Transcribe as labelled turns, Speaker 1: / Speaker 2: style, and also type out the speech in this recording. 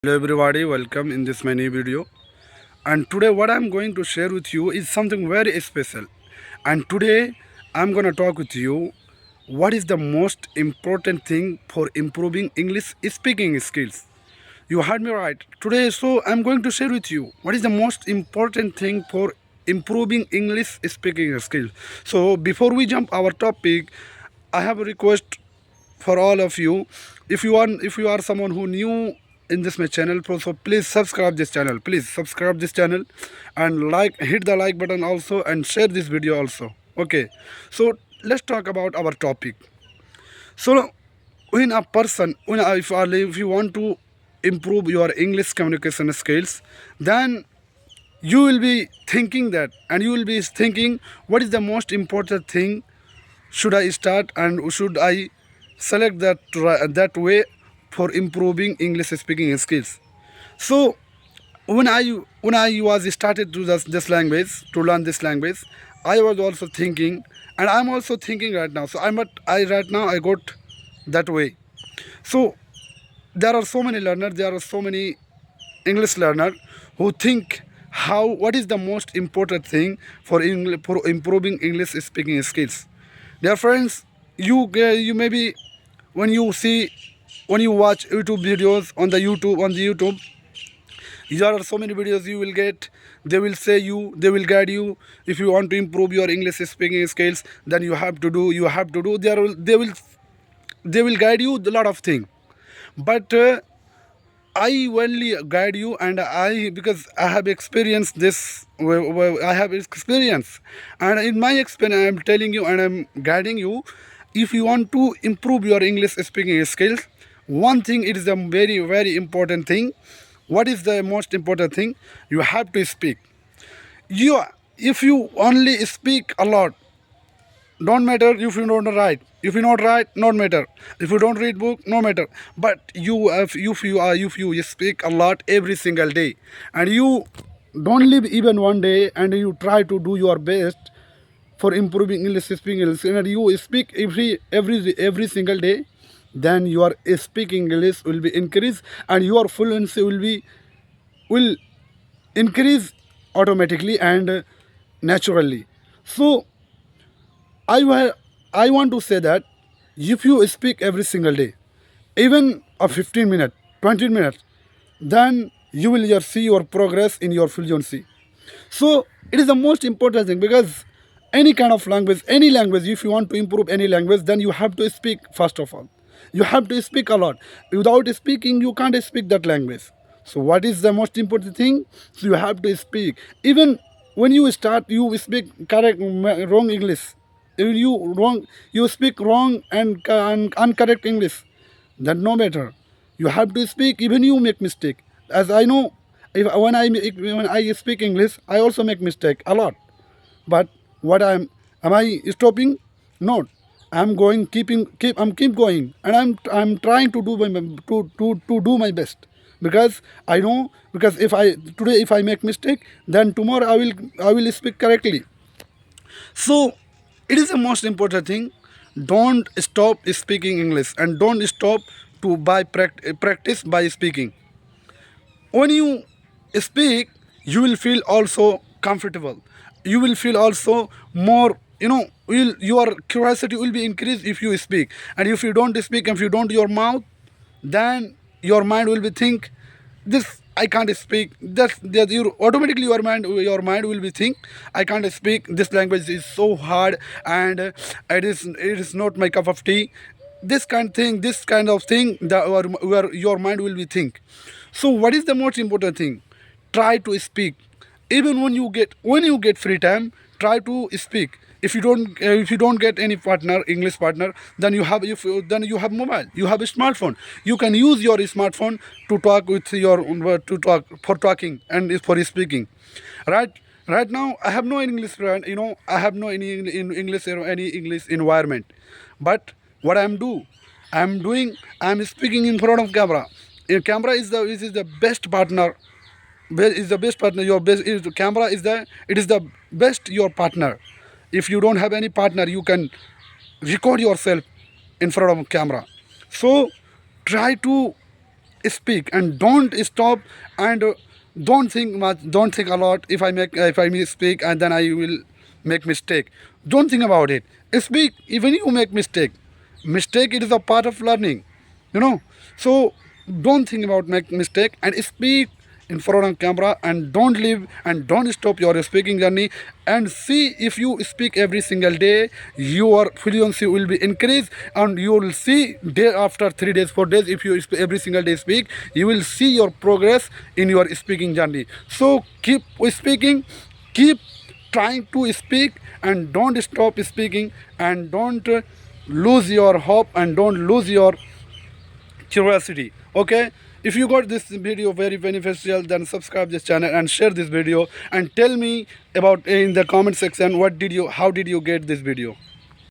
Speaker 1: Hello everybody, welcome in this my new video. And today what I'm going to share with you is something very special. And today I'm gonna talk with you what is the most important thing for improving English speaking skills. You heard me right. Today so I'm going to share with you what is the most important thing for improving English speaking skills. So before we jump our topic, I have a request for all of you. If you are someone who new in this my channel, so please subscribe this channel. Please subscribe this channel and hit the like button also and share this video also. Okay. So let's talk about our topic. So when a person when if you want to improve your English communication skills, then you will be thinking that, and you will be thinking what is the most important thing should I start and should I select that way for improving English speaking skills. So when I was started to this language to learn this language, I was also thinking, and I'm also thinking right now. So I right now I got that way. So there are so many learners, there are so many English learners who think how what is the most important thing for improving English speaking skills. Dear friends, you maybe when you see when you watch YouTube videos on the YouTube, there are so many videos you will get. They will guide you. If you want to improve your English speaking skills, then you have to do. They will guide you a lot of things. But I only guide you, and I because I have experienced this. I have experience, and in my experience, I am telling you and I'm guiding you. If you want to improve your English speaking skills, one thing it is a very very important thing. What is the most important thing? You have to speak. You if you only speak a lot, don't matter if you don't write. If you not write, not matter. If you don't read book, no matter. But if you speak a lot every single day, and you don't live even one day, and you try to do your best for improving English speaking skills, and you speak every single day, then your speaking English will be increased, and your fluency will increase automatically and naturally. So I want to say that if you speak every single day, even a 15 minutes, 20 minutes, then you will see your progress in your fluency. So it is the most important thing, because any kind of language, any language, if you want to improve any language, then you have to speak first of all. You have to speak a lot. Without speaking, you can't speak that language. So what is the most important thing? So you have to speak. Even when you start, you speak wrong English. If you speak wrong and incorrect English, that no matter. You have to speak. Even you make mistake. As I know, if when I speak English, I also make mistake a lot. But what am I stopping? No, I'm going keep going, and I'm trying to do to do my best, because I know, because if I make mistake, then tomorrow I will speak correctly. So it is the most important thing. Don't stop speaking English, and don't stop to practice by speaking. When you speak, you will feel also comfortable. You will feel also more, your curiosity will be increased if you speak. And if you don't speak, if you don't your mouth, then your mind will be think this I can't speak. That you automatically your mind will be think I can't speak. This language is so hard, and it is not my cup of tea. This kind of thing that where your mind will be think. So what is the most important thing? Try to speak. Even when you get free time, try to speak. If you don't get any partner, English partner, then you have mobile, you have a smartphone. You can use your smartphone to talk with your to talk for talking and for speaking. Right now I have no English friend, I have no any in English, any English environment. But what I'm speaking in front of camera. Camera is the best partner. Is the best partner. Your best is the camera is the it is the best your partner. If you don't have any partner, you can record yourself in front of camera. So try to speak and don't stop, and don't think much, don't think a lot. If I speak and then I will make mistake, don't think about it. Speak even you make mistake, it is a part of learning, you know. So don't think about make mistake and speak in front of camera, and don't leave and don't stop your speaking journey. And see, if you speak every single day, your fluency will be increased, and you will see day after 3 days 4 days, if you every single day speak, you will see your progress in your speaking journey. So keep speaking, keep trying to speak, and don't stop speaking, and don't lose your hope, and don't lose your curiosity. Okay, if you got this video very beneficial, then subscribe this channel and share this video, and tell me about in the comment section, what did you how did you get this video.